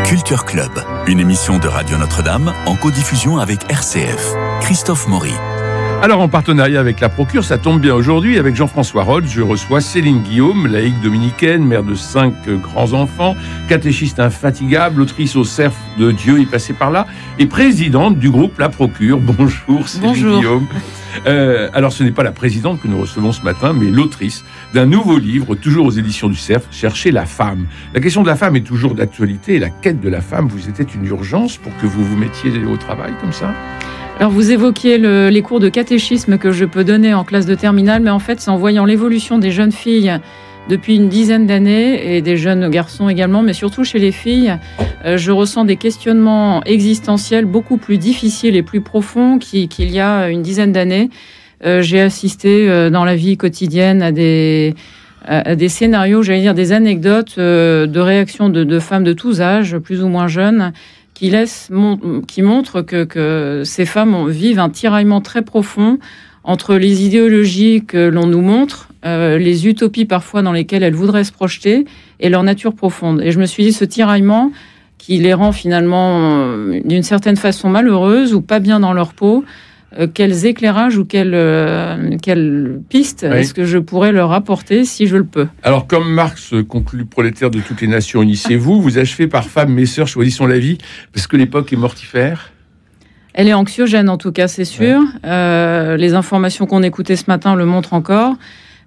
Culture Club, une émission de Radio Notre-Dame en codiffusion avec RCF. Christophe Maury. Alors, en partenariat avec la Procure, ça tombe bien aujourd'hui, avec Jean-François Rode, je reçois Céline Guillaume, laïque dominicaine, mère de 5 grands-enfants, catéchiste infatigable, autrice au cerf de Dieu est passé par là, et présidente du groupe La Procure. Bonjour Céline Guillaume. Alors, ce n'est pas la présidente que nous recevons ce matin, mais l'autrice d'un nouveau livre, toujours aux éditions du Cerf, Chercher la femme. La question de la femme est toujours d'actualité, et la quête de la femme vous était une urgence pour que vous vous mettiez au travail comme ça ? Alors vous évoquiez les cours de catéchisme que je peux donner en classe de terminale, mais en fait c'est en voyant l'évolution des jeunes filles depuis une dizaine d'années et des jeunes garçons également, mais surtout chez les filles, je ressens des questionnements existentiels beaucoup plus difficiles et plus profonds qu'il y a une dizaine d'années. J'ai assisté dans la vie quotidienne à des scénarios, j'allais dire des anecdotes de réactions de femmes de tous âges, plus ou moins jeunes, qui montre que ces femmes vivent un tiraillement très profond entre les idéologies que l'on nous montre, les utopies parfois dans lesquelles elles voudraient se projeter, et leur nature profonde. Et je me suis dit, ce tiraillement qui les rend finalement d'une certaine façon malheureuses ou pas bien dans leur peau, quels éclairages ou quelles pistes est-ce que je pourrais leur apporter si je le peux. Alors, comme Marx conclut prolétaire de toutes les nations, unissez-vous, vous achevez par femmes, mes sœurs, choisissons la vie, parce que l'époque est mortifère. Elle est anxiogène en tout cas, c'est sûr. Les informations qu'on écoutait ce matin le montrent encore.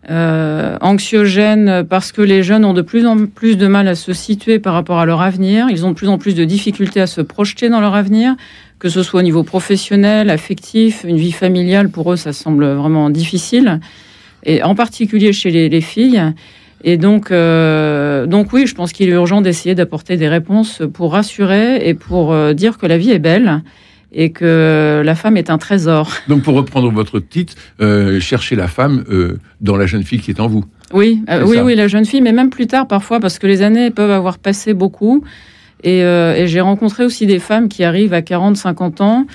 Anxiogène parce que les jeunes ont de plus en plus de mal à se situer par rapport à leur avenir. Ils ont de plus en plus de difficultés à se projeter dans leur avenir, que ce soit au niveau professionnel, affectif, une vie familiale. Pour eux, ça semble vraiment difficile, et en particulier chez les filles. Et donc oui, je pense qu'il est urgent d'essayer d'apporter des réponses pour rassurer et pour dire que la vie est belle et que la femme est un trésor. Donc, pour reprendre votre titre, chercher la femme dans la jeune fille qui est en vous. Oui, oui, la jeune fille, mais même plus tard parfois, parce que les années peuvent avoir passé beaucoup. Et j'ai rencontré aussi des femmes qui arrivent à 40, 50 ans.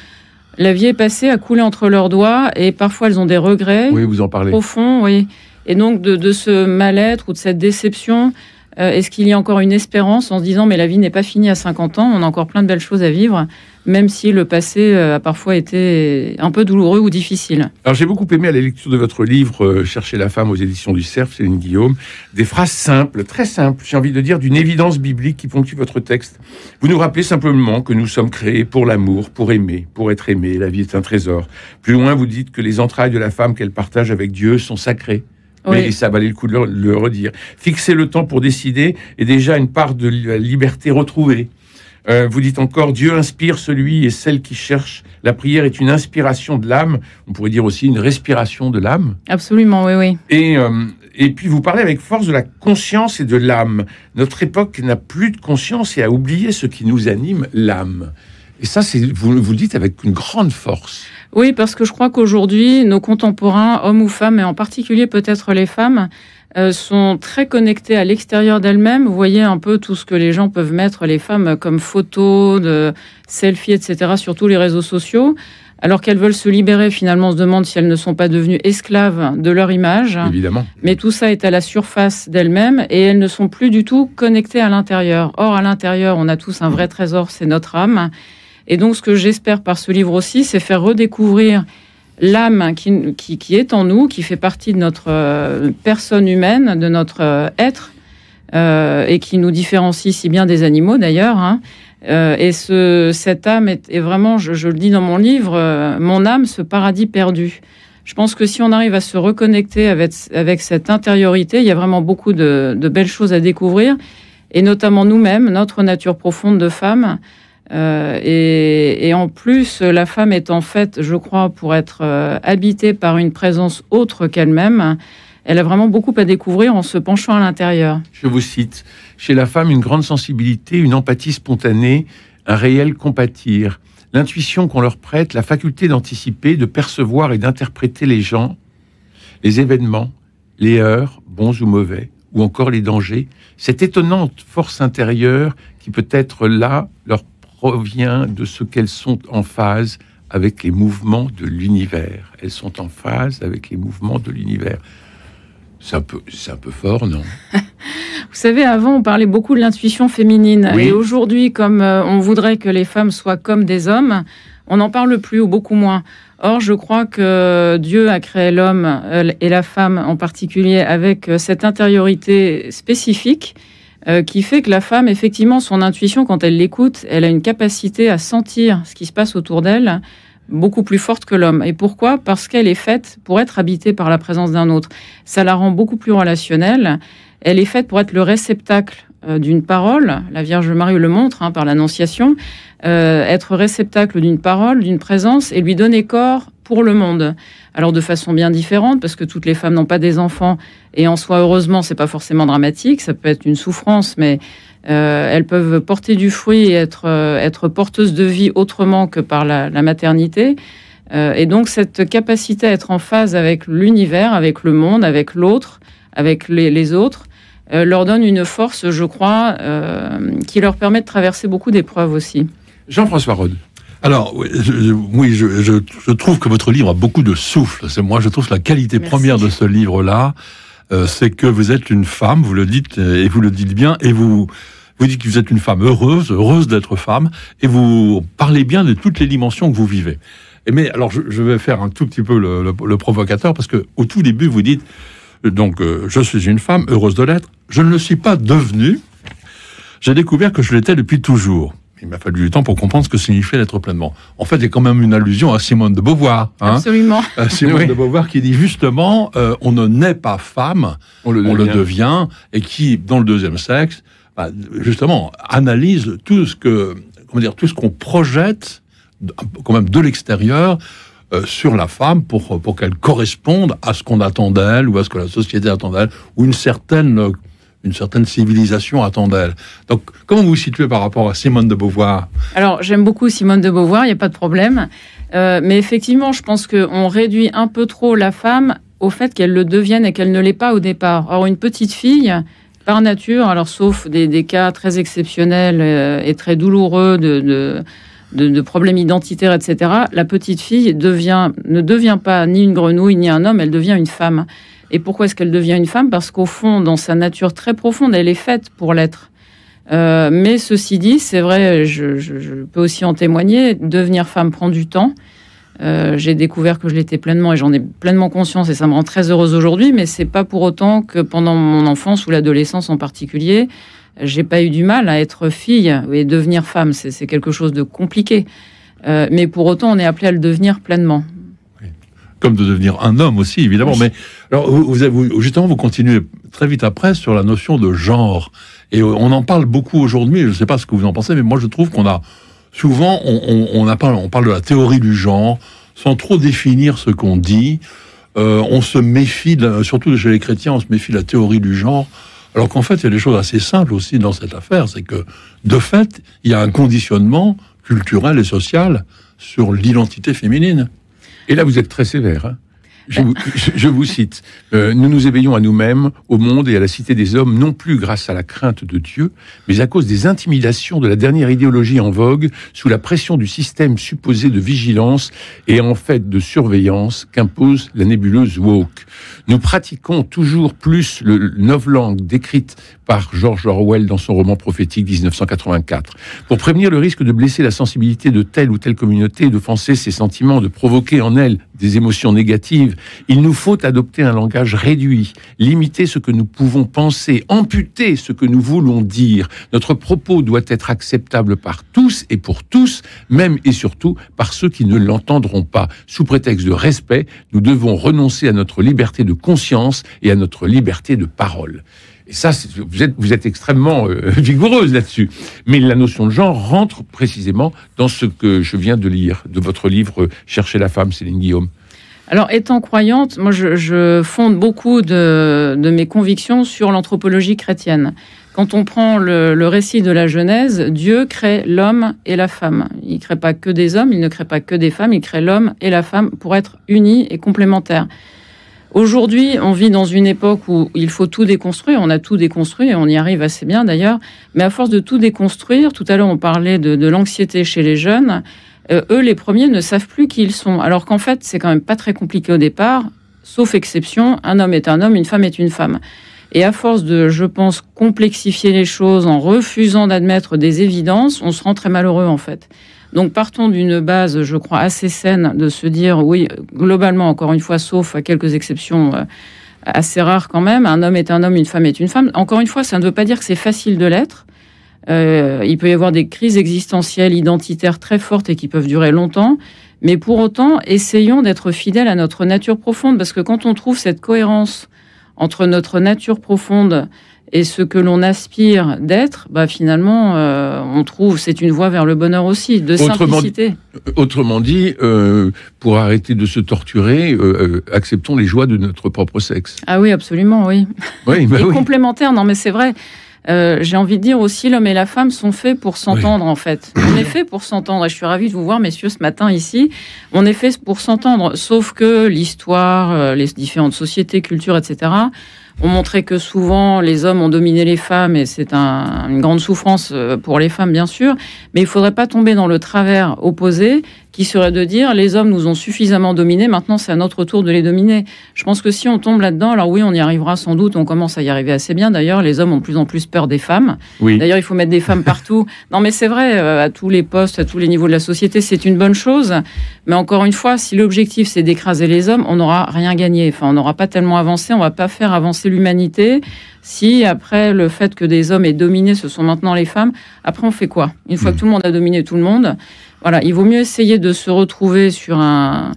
La vie est passée, a coulé entre leurs doigts, et parfois elles ont des regrets. Oui, vous en parlez. Profonds, oui. Et donc de ce mal-être ou de cette déception, est-ce qu'il y a encore une espérance en se disant mais la vie n'est pas finie à 50 ans, on a encore plein de belles choses à vivre, même si le passé a parfois été un peu douloureux ou difficile. Alors j'ai beaucoup aimé à la lecture de votre livre Chercher la femme aux éditions du Cerf, Céline Guillaume, des phrases simples, très simples, j'ai envie de dire d'une évidence biblique qui ponctue votre texte. Vous nous rappelez simplement que nous sommes créés pour l'amour, pour aimer, pour être aimés, la vie est un trésor. Plus loin, vous dites que les entrailles de la femme qu'elle partage avec Dieu sont sacrées. Mais ça valait le coup de le redire. Fixer le temps pour décider est déjà une part de la liberté retrouvée. Vous dites encore, Dieu inspire celui et celle qui cherche. La prière est une inspiration de l'âme. On pourrait dire aussi une respiration de l'âme. Absolument, oui. Et puis vous parlez avec force de la conscience et de l'âme. Notre époque n'a plus de conscience et a oublié ce qui nous anime, l'âme. Et ça, vous le dites avec une grande force. Oui, parce que je crois qu'aujourd'hui, nos contemporains, hommes ou femmes, et en particulier peut-être les femmes, sont très connectées à l'extérieur d'elles-mêmes. Vous voyez un peu tout ce que les gens peuvent mettre, les femmes, comme photos, de selfies, etc., sur tous les réseaux sociaux, alors qu'elles veulent se libérer. Finalement, on se demande si elles ne sont pas devenues esclaves de leur image. Évidemment. Mais tout ça est à la surface d'elles-mêmes et elles ne sont plus du tout connectées à l'intérieur. Or, à l'intérieur, on a tous un vrai trésor, c'est notre âme. Et donc, ce que j'espère par ce livre aussi, c'est faire redécouvrir l'âme qui est en nous, qui fait partie de notre personne humaine, de notre être, et qui nous différencie si bien des animaux d'ailleurs. Et cette âme est vraiment, je le dis dans mon livre, mon âme, ce paradis perdu. Je pense que si on arrive à se reconnecter avec cette intériorité, il y a vraiment beaucoup de belles choses à découvrir, et notamment nous-mêmes, notre nature profonde de femme. Et en plus, la femme est en fait, je crois, pour être habitée par une présence autre qu'elle-même, elle a vraiment beaucoup à découvrir en se penchant à l'intérieur. Je vous cite, chez la femme, une grande sensibilité, une empathie spontanée, un réel compatir, l'intuition qu'on leur prête, la faculté d'anticiper, de percevoir et d'interpréter les gens, les événements, les heurts, bons ou mauvais, ou encore les dangers, cette étonnante force intérieure qui peut être là, leur provient de ce qu'elles sont en phase avec les mouvements de l'univers. Elles sont en phase avec les mouvements de l'univers. C'est un peu fort, non? Vous savez, avant, on parlait beaucoup de l'intuition féminine. Oui. Et aujourd'hui, comme on voudrait que les femmes soient comme des hommes, on n'en parle plus ou beaucoup moins. Or, je crois que Dieu a créé l'homme et la femme en particulier avec cette intériorité spécifique qui fait que la femme, effectivement, son intuition, quand elle l'écoute, elle a une capacité à sentir ce qui se passe autour d'elle beaucoup plus forte que l'homme. Et pourquoi? Parce qu'elle est faite pour être habitée par la présence d'un autre. Ça la rend beaucoup plus relationnelle. Elle est faite pour être le réceptacle d'une parole. La Vierge Marie le montre par l'Annonciation. Être réceptacle d'une parole, d'une présence et lui donner corps pour le monde. Alors de façon bien différente, parce que toutes les femmes n'ont pas des enfants et en soi, heureusement, c'est pas forcément dramatique. Ça peut être une souffrance, mais elles peuvent porter du fruit et être porteuses de vie autrement que par la maternité. Et donc cette capacité à être en phase avec l'univers, avec le monde, avec l'autre, avec les autres, leur donne une force, je crois, qui leur permet de traverser beaucoup d'épreuves aussi. Jean-François Rode. Alors, je trouve que votre livre a beaucoup de souffle. Moi, je trouve que la qualité première de ce livre-là, c'est que vous êtes une femme, vous le dites, et vous le dites bien, et vous dites que vous êtes une femme heureuse d'être femme, et vous parlez bien de toutes les dimensions que vous vivez. Mais alors, je vais faire un tout petit peu le provocateur, parce que au tout début, vous dites, donc, je suis une femme heureuse de l'être. Je ne le suis pas devenue. J'ai découvert que je l'étais depuis toujours. Il m'a fallu du temps pour comprendre ce que signifiait l'être pleinement. En fait, il y a quand même une allusion à Simone de Beauvoir. Absolument. Simone de Beauvoir qui dit justement, on ne naît pas femme, on le devient, et qui, dans le deuxième sexe, justement, analyse tout ce qu'on projette, quand même de l'extérieur, sur la femme pour qu'elle corresponde à ce qu'on attend d'elle, ou à ce que la société attend d'elle, ou une certaine civilisation attend d'elle. Donc, comment vous vous situez par rapport à Simone de Beauvoir? Alors, j'aime beaucoup Simone de Beauvoir, il n'y a pas de problème. Mais effectivement, je pense qu'on réduit un peu trop la femme au fait qu'elle le devienne et qu'elle ne l'est pas au départ. Or, une petite fille, par nature, alors sauf des cas très exceptionnels et très douloureux de problèmes identitaires, etc., la petite fille ne devient pas ni une grenouille ni un homme, elle devient une femme. Et pourquoi est-ce qu'elle devient une femme? Parce qu'au fond, dans sa nature très profonde, elle est faite pour l'être. Mais ceci dit, c'est vrai, je peux aussi en témoigner, devenir femme prend du temps. J'ai découvert que je l'étais pleinement et j'en ai pleinement conscience et ça me rend très heureuse aujourd'hui, mais c'est pas pour autant que pendant mon enfance ou l'adolescence en particulier, j'ai pas eu du mal à être fille et devenir femme. C'est quelque chose de compliqué. Mais pour autant, on est appelé à le devenir pleinement. Comme de devenir un homme aussi, évidemment. Oui. Mais alors, justement, vous continuez très vite après sur la notion de genre. Et on en parle beaucoup aujourd'hui. Je ne sais pas ce que vous en pensez, mais moi, je trouve qu'on a souvent, on parle de la théorie du genre, sans trop définir ce qu'on dit. On se méfie, surtout chez les chrétiens, on se méfie de la théorie du genre. Alors qu'en fait, il y a des choses assez simples aussi dans cette affaire. C'est que, de fait, il y a un conditionnement culturel et social sur l'identité féminine. Et là, vous êtes très sévère. Je vous cite. Nous nous éveillons à nous-mêmes, au monde et à la cité des hommes, non plus grâce à la crainte de Dieu, mais à cause des intimidations de la dernière idéologie en vogue, sous la pression du système supposé de vigilance et en fait de surveillance qu'impose la nébuleuse woke. Nous pratiquons toujours plus le novlangue décrite par George Orwell dans son roman prophétique 1984. Pour prévenir le risque de blesser la sensibilité de telle ou telle communauté, d'offenser ses sentiments, de provoquer en elle des émotions négatives, il nous faut adopter un langage réduit, limiter ce que nous pouvons penser, amputer ce que nous voulons dire. Notre propos doit être acceptable par tous et pour tous, même et surtout par ceux qui ne l'entendront pas. Sous prétexte de respect, nous devons renoncer à notre liberté de conscience et à notre liberté de parole. Et ça, vous êtes extrêmement vigoureuse là-dessus. Mais la notion de genre rentre précisément dans ce que je viens de lire, de votre livre « Chercher la femme », Céline Guillaume. Alors, étant croyante, moi, je fonde beaucoup de mes convictions sur l'anthropologie chrétienne. Quand on prend le récit de la Genèse, Dieu crée l'homme et la femme. Il ne crée pas que des hommes, il ne crée pas que des femmes, il crée l'homme et la femme pour être unis et complémentaires. Aujourd'hui, on vit dans une époque où il faut tout déconstruire. On a tout déconstruit et on y arrive assez bien d'ailleurs. Mais à force de tout déconstruire, tout à l'heure on parlait de l'anxiété chez les jeunes, eux les premiers ne savent plus qui ils sont. Alors qu'en fait, c'est quand même pas très compliqué au départ. sauf exception, un homme est un homme, une femme est une femme. Et à force de, je pense, complexifier les choses en refusant d'admettre des évidences, on se rend très malheureux en fait. Donc partons d'une base, je crois, assez saine de se dire, oui, globalement, encore une fois, sauf à quelques exceptions assez rares quand même, un homme est un homme, une femme est une femme. Encore une fois, ça ne veut pas dire que c'est facile de l'être. Il peut y avoir des crises existentielles, identitaires très fortes et qui peuvent durer longtemps. Mais pour autant, essayons d'être fidèles à notre nature profonde, parce que quand on trouve cette cohérence entre notre nature profonde et ce que l'on aspire d'être, bah finalement, on trouve, c'est une voie vers le bonheur aussi, de simplicité. Autrement dit, pour arrêter de se torturer, acceptons les joies de notre propre sexe. Ah oui, absolument, oui. Oui, bah et oui. complémentaire, non mais c'est vrai. J'ai envie de dire aussi, l'homme et la femme sont faits pour s'entendre, en fait. On est fait pour s'entendre. Et je suis ravie de vous voir, messieurs, ce matin ici. On est fait pour s'entendre. Sauf que l'histoire, les différentes sociétés, cultures, etc., ont montré que souvent, les hommes ont dominé les femmes. Et c'est une grande souffrance pour les femmes, bien sûr. Mais il ne faudrait pas tomber dans le travers opposé, qui serait de dire, les hommes nous ont suffisamment dominés, maintenant c'est à notre tour de les dominer. Je pense que si on tombe là-dedans, alors oui, on y arrivera sans doute, on commence à y arriver assez bien. D'ailleurs, les hommes ont de plus en plus peur des femmes. Oui. D'ailleurs, il faut mettre des femmes partout. Non, mais c'est vrai, à tous les postes, à tous les niveaux de la société, c'est une bonne chose. Mais encore une fois, si l'objectif c'est d'écraser les hommes, on n'aura rien gagné. Enfin, on n'aura pas tellement avancé, on va pas faire avancer l'humanité. Si, après, le fait que des hommes aient dominé, ce sont maintenant les femmes, après, on fait quoi? Une fois que tout le monde a dominé tout le monde, voilà, il vaut mieux essayer de se retrouver sur un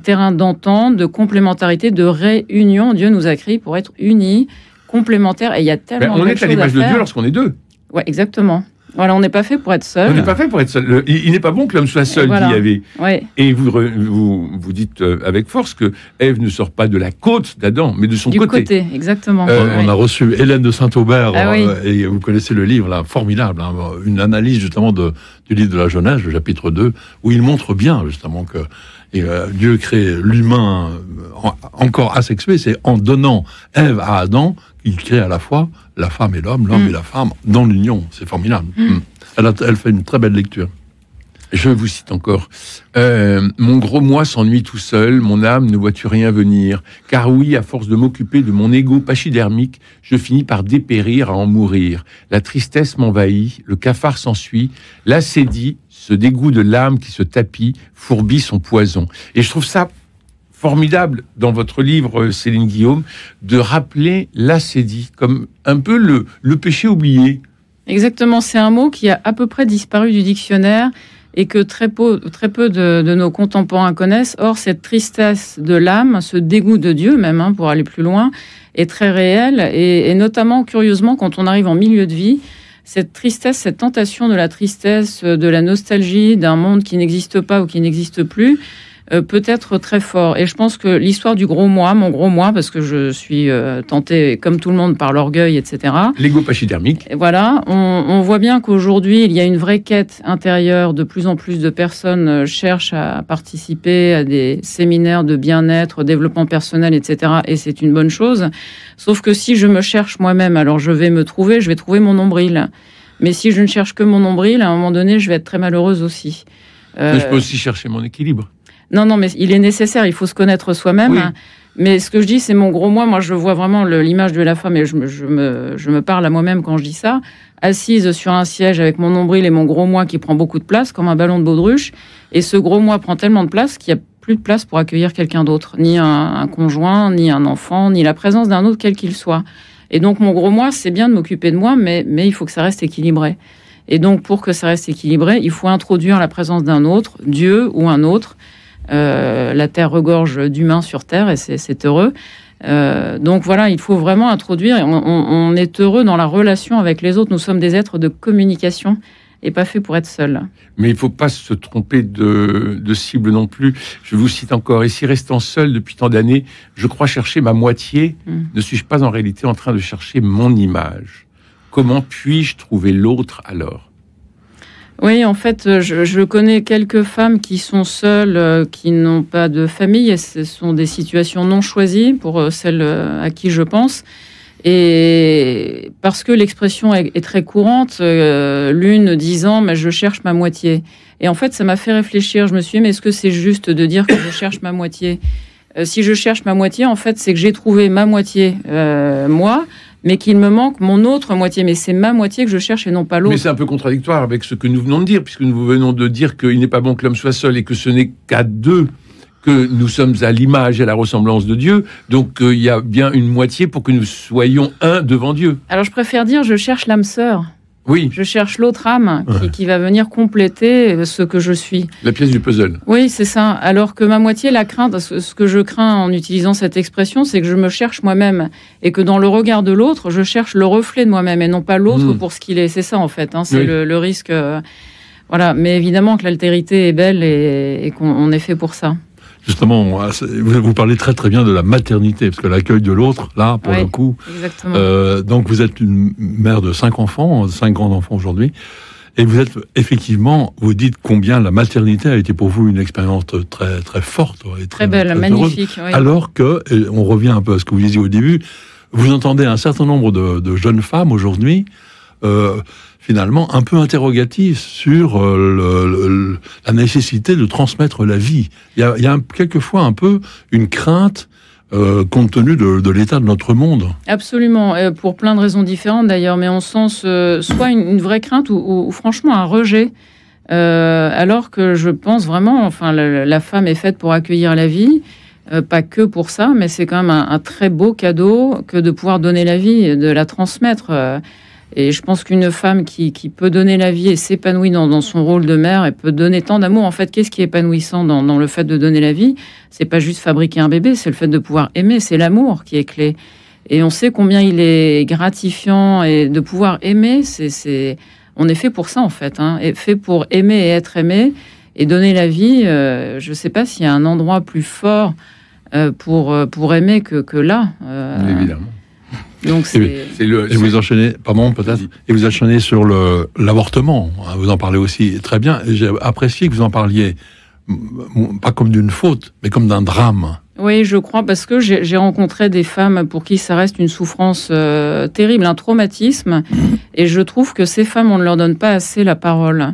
terrain d'entente, de complémentarité, de réunion. Dieu nous a créés pour être unis, complémentaires, et il y a tellement de choses à faire. On est à l'image de Dieu lorsqu'on est deux. Ouais, exactement. Voilà, on n'est pas fait pour être seul. On n'est pas fait pour être seul. Il n'est pas bon que l'homme soit seul, voilà. dit Yahvé. Ouais. Et vous dites avec force que Ève ne sort pas de la côte d'Adam, mais de son côté. Du côté, exactement. On a reçu Hélène de Saint-Aubert, oui. et vous connaissez le livre, là, formidable, hein, une analyse justement du livre de la Genèse, le chapitre 2, où il montre bien justement que Dieu crée l'humain encore asexué, c'est en donnant Ève à Adam qu'il crée à la fois la femme et l'homme et la femme dans l'union. C'est formidable. Elle fait une très belle lecture. Je vous cite encore. Mon gros moi s'ennuie tout seul, mon âme ne vois-tu rien venir. Car oui, à force de m'occuper de mon ego pachydermique, je finis par dépérir à en mourir. La tristesse m'envahit, le cafard s'ensuit, l'acédie, ce dégoût de l'âme qui se tapit, fourbit son poison. Et je trouve ça formidable dans votre livre, Céline Guillaume, de rappeler l'acédie comme un peu le péché oublié. Exactement, c'est un mot qui a à peu près disparu du dictionnaire et que très peu de nos contemporains connaissent. Or, cette tristesse de l'âme, ce dégoût de Dieu même, pour aller plus loin, est très réel. Et notamment, curieusement, quand on arrive en milieu de vie, cette tristesse, cette tentation de la tristesse, de la nostalgie d'un monde qui n'existe pas ou qui n'existe plus, peut être très fort. Et je pense que l'histoire du gros moi, mon gros moi, parce que je suis tentée, comme tout le monde, par l'orgueil, etc. L'ego pachydermique. Et voilà, on voit bien qu'aujourd'hui, il y a une vraie quête intérieure. De plus en plus de personnes cherchent à participer à des séminaires de bien-être, développement personnel, etc. Et c'est une bonne chose. Sauf que si je me cherche moi-même, alors je vais trouver mon nombril. Mais si je ne cherche que mon nombril, à un moment donné, je vais être très malheureuse aussi. Mais je peux aussi chercher mon équilibre. Non, mais il est nécessaire, il faut se connaître soi-même. Oui. Mais ce que je dis, c'est mon gros moi. Moi, je vois vraiment l'image de la femme et je me parle à moi-même quand je dis ça. Assise sur un siège avec mon nombril et mon gros moi qui prend beaucoup de place, comme un ballon de baudruche. Et ce gros moi prend tellement de place qu'il n'y a plus de place pour accueillir quelqu'un d'autre. Ni un conjoint, ni un enfant, ni la présence d'un autre, quel qu'il soit. Et donc, mon gros moi, c'est bien de m'occuper de moi, mais il faut que ça reste équilibré. Et donc, pour que ça reste équilibré, il faut introduire la présence d'un autre, Dieu ou un autre. La Terre regorge d'humains sur Terre et c'est heureux. Donc voilà, il faut vraiment introduire. On est heureux dans la relation avec les autres. Nous sommes des êtres de communication et pas faits pour être seuls. Mais il ne faut pas se tromper de cible non plus. Je vous cite encore. Et si restant seul depuis tant d'années, je crois chercher ma moitié, ne suis-je pas en réalité en train de chercher mon image? Comment puis-je trouver l'autre alors? Oui, en fait, je connais quelques femmes qui sont seules, qui n'ont pas de famille, et ce sont des situations non choisies pour celles à qui je pense. Et parce que l'expression est très courante, l'une disant « mais je cherche ma moitié ». Et en fait, ça m'a fait réfléchir. Je me suis dit « mais est-ce que c'est juste de dire que je cherche ma moitié ?» Si je cherche ma moitié, en fait, c'est que j'ai trouvé ma moitié, moi, mais qu'il me manque mon autre moitié. Mais c'est ma moitié que je cherche et non pas l'autre. Mais c'est un peu contradictoire avec ce que nous venons de dire, puisque nous venons de dire qu'il n'est pas bon que l'homme soit seul et que ce n'est qu'à deux que nous sommes à l'image et à la ressemblance de Dieu. Donc il y a bien une moitié pour que nous soyons un devant Dieu. Alors je préfère dire je cherche l'âme sœur. Oui. Je cherche l'autre âme qui va venir compléter ce que je suis. La pièce du puzzle. Oui, c'est ça. Alors que ma moitié, la crainte, ce que je crains en utilisant cette expression, c'est que je me cherche moi-même et que dans le regard de l'autre, je cherche le reflet de moi-même et non pas l'autre pour ce qu'il est. C'est ça, en fait. Hein. C'est le risque. Voilà. Mais évidemment que l'altérité est belle et qu'on est fait pour ça. Justement, vous parlez très très bien de la maternité, parce que l'accueil de l'autre, là, pour le coup... Exactement. Donc vous êtes une mère de 5 enfants, 5 grands-enfants aujourd'hui, et vous êtes effectivement, vous dites combien la maternité a été pour vous une expérience très très forte. Et très belle, très magnifique. Oui. Alors que, et on revient un peu à ce que vous disiez au début, vous entendez un certain nombre de jeunes femmes aujourd'hui, finalement un peu interrogatif sur la nécessité de transmettre la vie. Il y a quelquefois un peu une crainte compte tenu de l'état de notre monde. Absolument, pour plein de raisons différentes d'ailleurs, mais on sent soit une vraie crainte ou franchement un rejet, alors que je pense vraiment, enfin la femme est faite pour accueillir la vie, pas que pour ça, mais c'est quand même un très beau cadeau que de pouvoir donner la vie, de la transmettre. Et je pense qu'une femme qui peut donner la vie et s'épanouit dans son rôle de mère et peut donner tant d'amour, en fait, qu'est-ce qui est épanouissant dans le fait de donner la vie? C'est pas juste fabriquer un bébé, c'est le fait de pouvoir aimer, c'est l'amour qui est clé. Et on sait combien il est gratifiant et de pouvoir aimer, on est fait pour ça en fait, hein, et fait pour aimer et être aimé et donner la vie. Je sais pas s'il y a un endroit plus fort pour aimer que là. Évidemment. Donc et vous enchaînez, pardon, peut-être, et vous enchaînez sur l'avortement. Vous en parlez aussi très bien. J'ai apprécié que vous en parliez, pas comme d'une faute, mais comme d'un drame. Oui, je crois, parce que j'ai rencontré des femmes pour qui ça reste une souffrance terrible, un traumatisme, et je trouve que ces femmes, on ne leur donne pas assez la parole.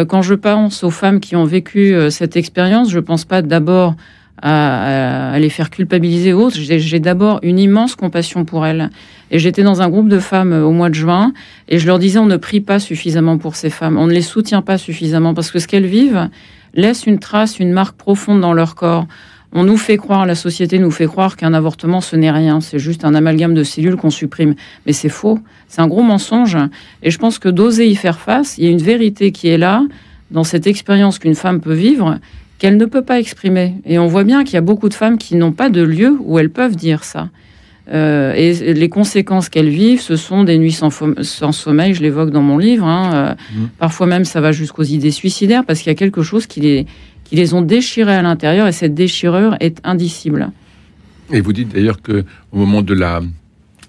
Quand je pense aux femmes qui ont vécu cette expérience, je pense pas d'abord à les faire culpabiliser ou autres. J'ai d'abord une immense compassion pour elles. Et j'étais dans un groupe de femmes au mois de juin, et je leur disais, on ne prie pas suffisamment pour ces femmes, on ne les soutient pas suffisamment, parce que ce qu'elles vivent laisse une trace, une marque profonde dans leur corps. On nous fait croire, la société nous fait croire qu'un avortement, ce n'est rien, c'est juste un amalgame de cellules qu'on supprime. Mais c'est faux, c'est un gros mensonge. Et je pense que d'oser y faire face, il y a une vérité qui est là, dans cette expérience qu'une femme peut vivre, qu'elle ne peut pas exprimer. Et on voit bien qu'il y a beaucoup de femmes qui n'ont pas de lieu où elles peuvent dire ça. Et les conséquences qu'elles vivent, ce sont des nuits sans sommeil, je l'évoque dans mon livre. Parfois même, ça va jusqu'aux idées suicidaires, parce qu'il y a quelque chose qui les ont déchirées à l'intérieur, et cette déchirure est indicible. Et vous dites d'ailleurs qu'au moment de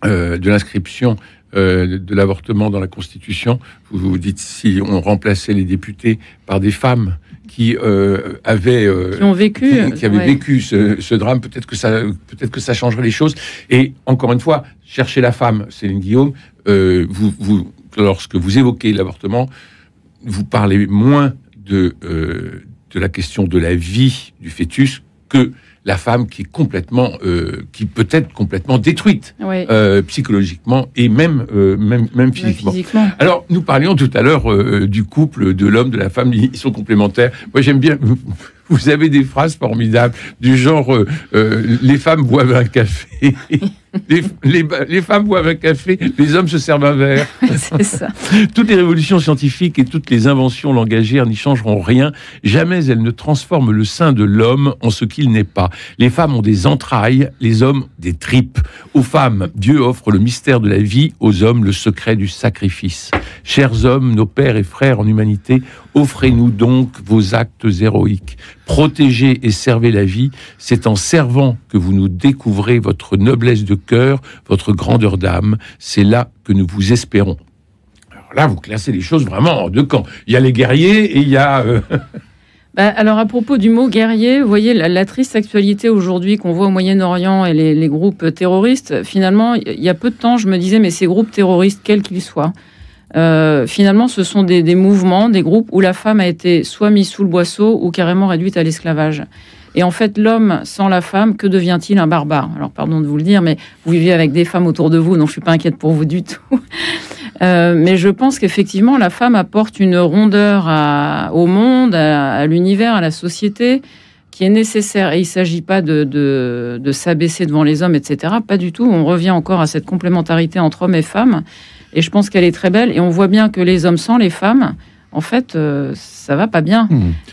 l'inscription de l'avortement dans la Constitution, vous dites, si on remplaçait les députés par des femmes qui avaient vécu ce drame, peut-être que ça changerait les choses. Et encore une fois, cherchez la femme, Céline Guillaume, lorsque vous évoquez l'avortement, vous parlez moins de la question de la vie du fœtus que la femme qui est qui peut être complètement détruite, psychologiquement et même physiquement. Alors, nous parlions tout à l'heure du couple, de l'homme, de la femme, ils sont complémentaires. Moi, j'aime bien, vous avez des phrases formidables, du genre, les femmes boivent un café, les femmes boivent un café, les hommes se servent un verre. C'est ça. Toutes les révolutions scientifiques et toutes les inventions langagières n'y changeront rien. Jamais elles ne transforment le sein de l'homme en ce qu'il n'est pas. Les femmes ont des entrailles, les hommes des tripes. Aux femmes, Dieu offre le mystère de la vie, aux hommes le secret du sacrifice. Chers hommes, nos pères et frères en humanité, offrez-nous donc vos actes héroïques. Protégez et servez la vie. C'est en servant que vous nous découvrez votre noblesse de cœur, votre grandeur d'âme. C'est là que nous vous espérons. Alors là, vous classez les choses vraiment en deux camps. Il y a les guerriers et il y a... Alors, à propos du mot guerrier, vous voyez, la triste actualité aujourd'hui qu'on voit au Moyen-Orient et les groupes terroristes, finalement, il y a peu de temps, je me disais, mais ces groupes terroristes, quels qu'ils soient, finalement, ce sont des mouvements, des groupes où la femme a été soit mise sous le boisseau ou carrément réduite à l'esclavage. Et en fait, l'homme sans la femme, que devient-il? Un barbare. Alors, pardon de vous le dire, mais vous vivez avec des femmes autour de vous, donc je suis pas inquiète pour vous du tout. Mais je pense qu'effectivement, la femme apporte une rondeur au monde, à l'univers, à la société, qui est nécessaire. Et il ne s'agit pas de s'abaisser devant les hommes, etc. Pas du tout. On revient encore à cette complémentarité entre hommes et femmes. Et je pense qu'elle est très belle. Et on voit bien que les hommes sans les femmes, en fait, ça va pas bien.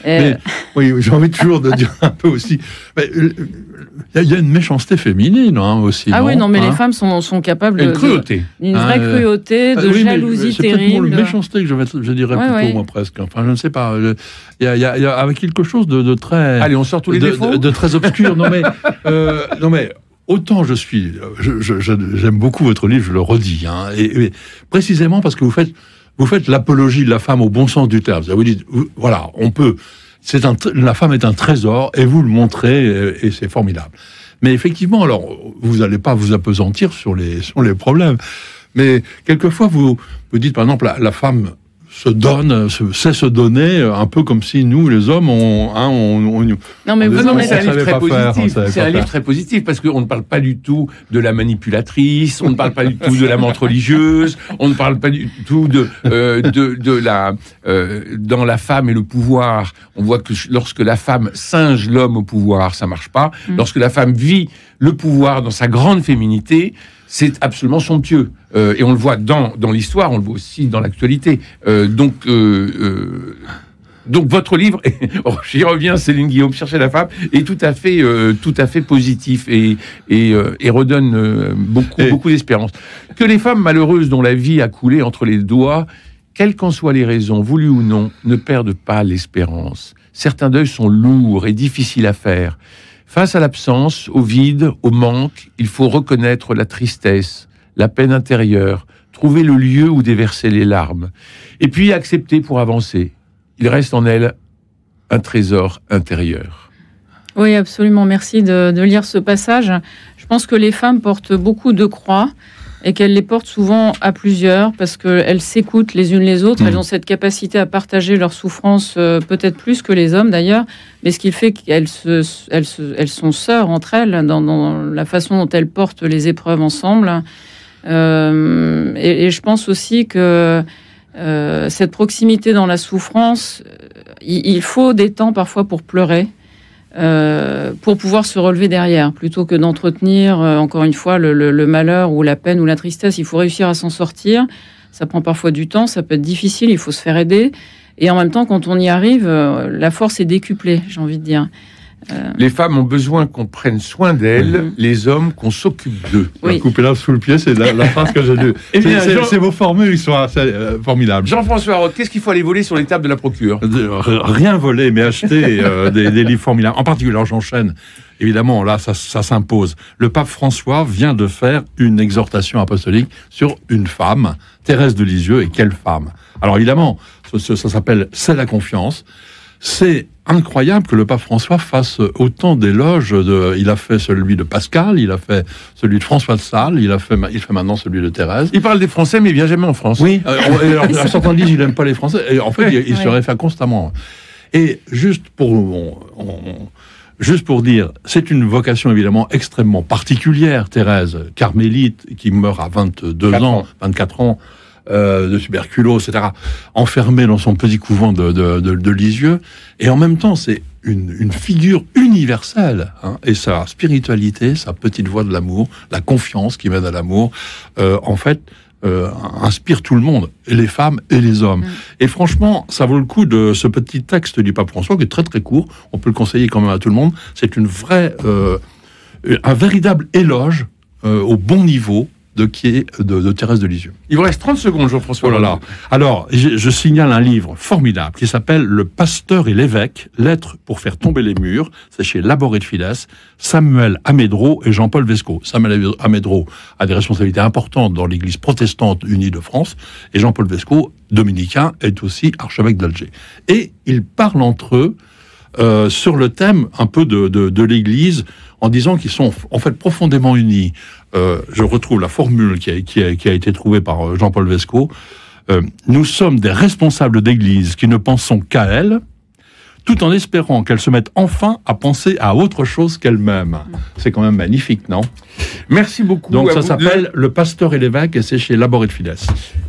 Mais, oui, j'ai envie toujours de dire un peu aussi. Il y a une méchanceté féminine aussi. Ah oui, non, mais les femmes sont capables d'une cruauté. Une vraie cruauté, de jalousie terrible. C'est méchanceté que je dirais plutôt, moi, presque. Enfin, je ne sais pas. Il y a avec quelque chose de très. Allez, on sort tous les défauts. De très obscur. Non, mais. Autant j'aime beaucoup votre livre, je le redis, et précisément parce que vous faites l'apologie de la femme au bon sens du terme. Vous dites, voilà, on peut. La femme est un trésor et vous le montrez et c'est formidable. Mais effectivement, alors vous n'allez pas vous appesantir sur les problèmes, mais quelquefois vous dites par exemple la femme sait se donner un peu comme si nous les hommes non mais c'est un livre très positif. C'est un livre très positif parce qu'on ne parle pas du tout de la manipulatrice, on ne parle pas du tout de la menthe religieuse, on ne parle pas du tout de la dans la femme et le pouvoir. On voit que lorsque la femme singe l'homme au pouvoir, ça marche pas. Lorsque la femme vit le pouvoir dans sa grande féminité, c'est absolument somptueux. Et on le voit dans l'histoire, on le voit aussi dans l'actualité. Donc votre livre, j'y reviens, Céline Guillaume, Chercher la femme, est tout à fait positif et redonne beaucoup d'espérance. Que les femmes malheureuses dont la vie a coulé entre les doigts, quelles qu'en soient les raisons, voulues ou non, ne perdent pas l'espérance. Certains deuils sont lourds et difficiles à faire. Face à l'absence, au vide, au manque, il faut reconnaître la tristesse, la peine intérieure, trouver le lieu où déverser les larmes, et puis accepter pour avancer. Il reste en elle un trésor intérieur. Oui, absolument. Merci de lire ce passage. Je pense que les femmes portent beaucoup de croix et qu'elles les portent souvent à plusieurs parce qu'elles s'écoutent les unes les autres. Elles ont cette capacité à partager leurs souffrances, peut-être plus que les hommes d'ailleurs, mais ce qui fait qu'elles sont sœurs entre elles dans la façon dont elles portent les épreuves ensemble. Et je pense aussi que cette proximité dans la souffrance, il faut des temps parfois pour pleurer. Pour pouvoir se relever derrière, plutôt que d'entretenir, encore une fois, le malheur ou la peine ou la tristesse. Il faut réussir à s'en sortir. Ça prend parfois du temps, ça peut être difficile, il faut se faire aider. Et en même temps, quand on y arrive, la force est décuplée, j'ai envie de dire. Les femmes ont besoin qu'on prenne soin d'elles, les hommes qu'on s'occupe d'eux. Oui. Couper là sous le pied, c'est la phrase que j'ai lue. C'est vos formules, ils sont assez formidables. Jean-François Roth, qu'est-ce qu'il faut aller voler sur les tables de la procure? Rien voler, mais acheter des livres formidables. En particulier, alors j'enchaîne. Évidemment, là, ça s'impose. Le pape François vient de faire une exhortation apostolique sur une femme, Thérèse de Lisieux, et quelle femme. Alors évidemment, ça s'appelle « C'est la confiance ». C'est incroyable que le pape François fasse autant d'éloges. Il a fait celui de Pascal, il a fait celui de François de Sales, il fait maintenant celui de Thérèse. Il parle des Français, mais il vient jamais en France. Oui, alors, certains disent qu'il n'aime pas les Français. Et en fait, il se réfère constamment. Et juste pour dire, c'est une vocation évidemment extrêmement particulière, Thérèse, carmélite, qui meurt à 24 ans, de tuberculose, etc., enfermée dans son petit couvent de Lisieux, et en même temps, c'est une figure universelle, et sa spiritualité, sa petite voix de l'amour, la confiance qui mène à l'amour, en fait, inspire tout le monde, et les femmes et les hommes. Et franchement, ça vaut le coup de ce petit texte du pape François, qui est très très court, on peut le conseiller quand même à tout le monde, c'est un véritable éloge au bon niveau de Thérèse de Lisieux. Il vous reste 30 secondes, Jean-François. Oh là là. Alors, je signale un livre formidable qui s'appelle « Le pasteur et l'évêque, lettres pour faire tomber les murs ». C'est chez Laboré de Fides, Samuel Amédro et Jean-Paul Vesco. Samuel Amédro a des responsabilités importantes dans l'Église protestante unie de France, et Jean-Paul Vesco, dominicain, est aussi archevêque d'Alger. Et ils parlent entre eux sur le thème un peu de l'Église, en disant qu'ils sont en fait profondément unis. Je retrouve la formule qui a été trouvée par Jean-Paul Vesco. Nous sommes des responsables d'Église qui ne pensons qu'à elle, tout en espérant qu'elles se mettent enfin à penser à autre chose qu'elles-mêmes. C'est quand même magnifique, non? Merci beaucoup. Donc ça s'appelle Le Pasteur et l'évêque et c'est chez Labor et Fides.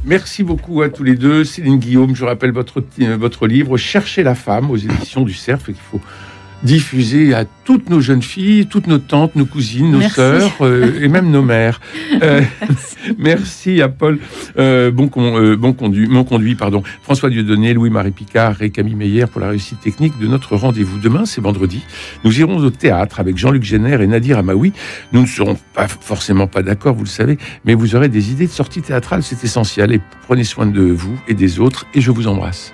Merci beaucoup à tous les deux. Céline Guillaume, je rappelle votre livre Chercher la femme aux éditions du Cerf, qu'il faut diffuser à toutes nos jeunes filles, toutes nos tantes, nos cousines, nos sœurs et même nos mères. Merci à Paul Monconduit, François Dieudonné, Louis-Marie Picard et Camille Meyer pour la réussite technique de notre rendez-vous. Demain, c'est vendredi. Nous irons au théâtre avec Jean-Luc Génère et Nadir Amaoui. Nous ne serons forcément pas d'accord, vous le savez, mais vous aurez des idées de sortie théâtrale, c'est essentiel. Et prenez soin de vous et des autres, et je vous embrasse.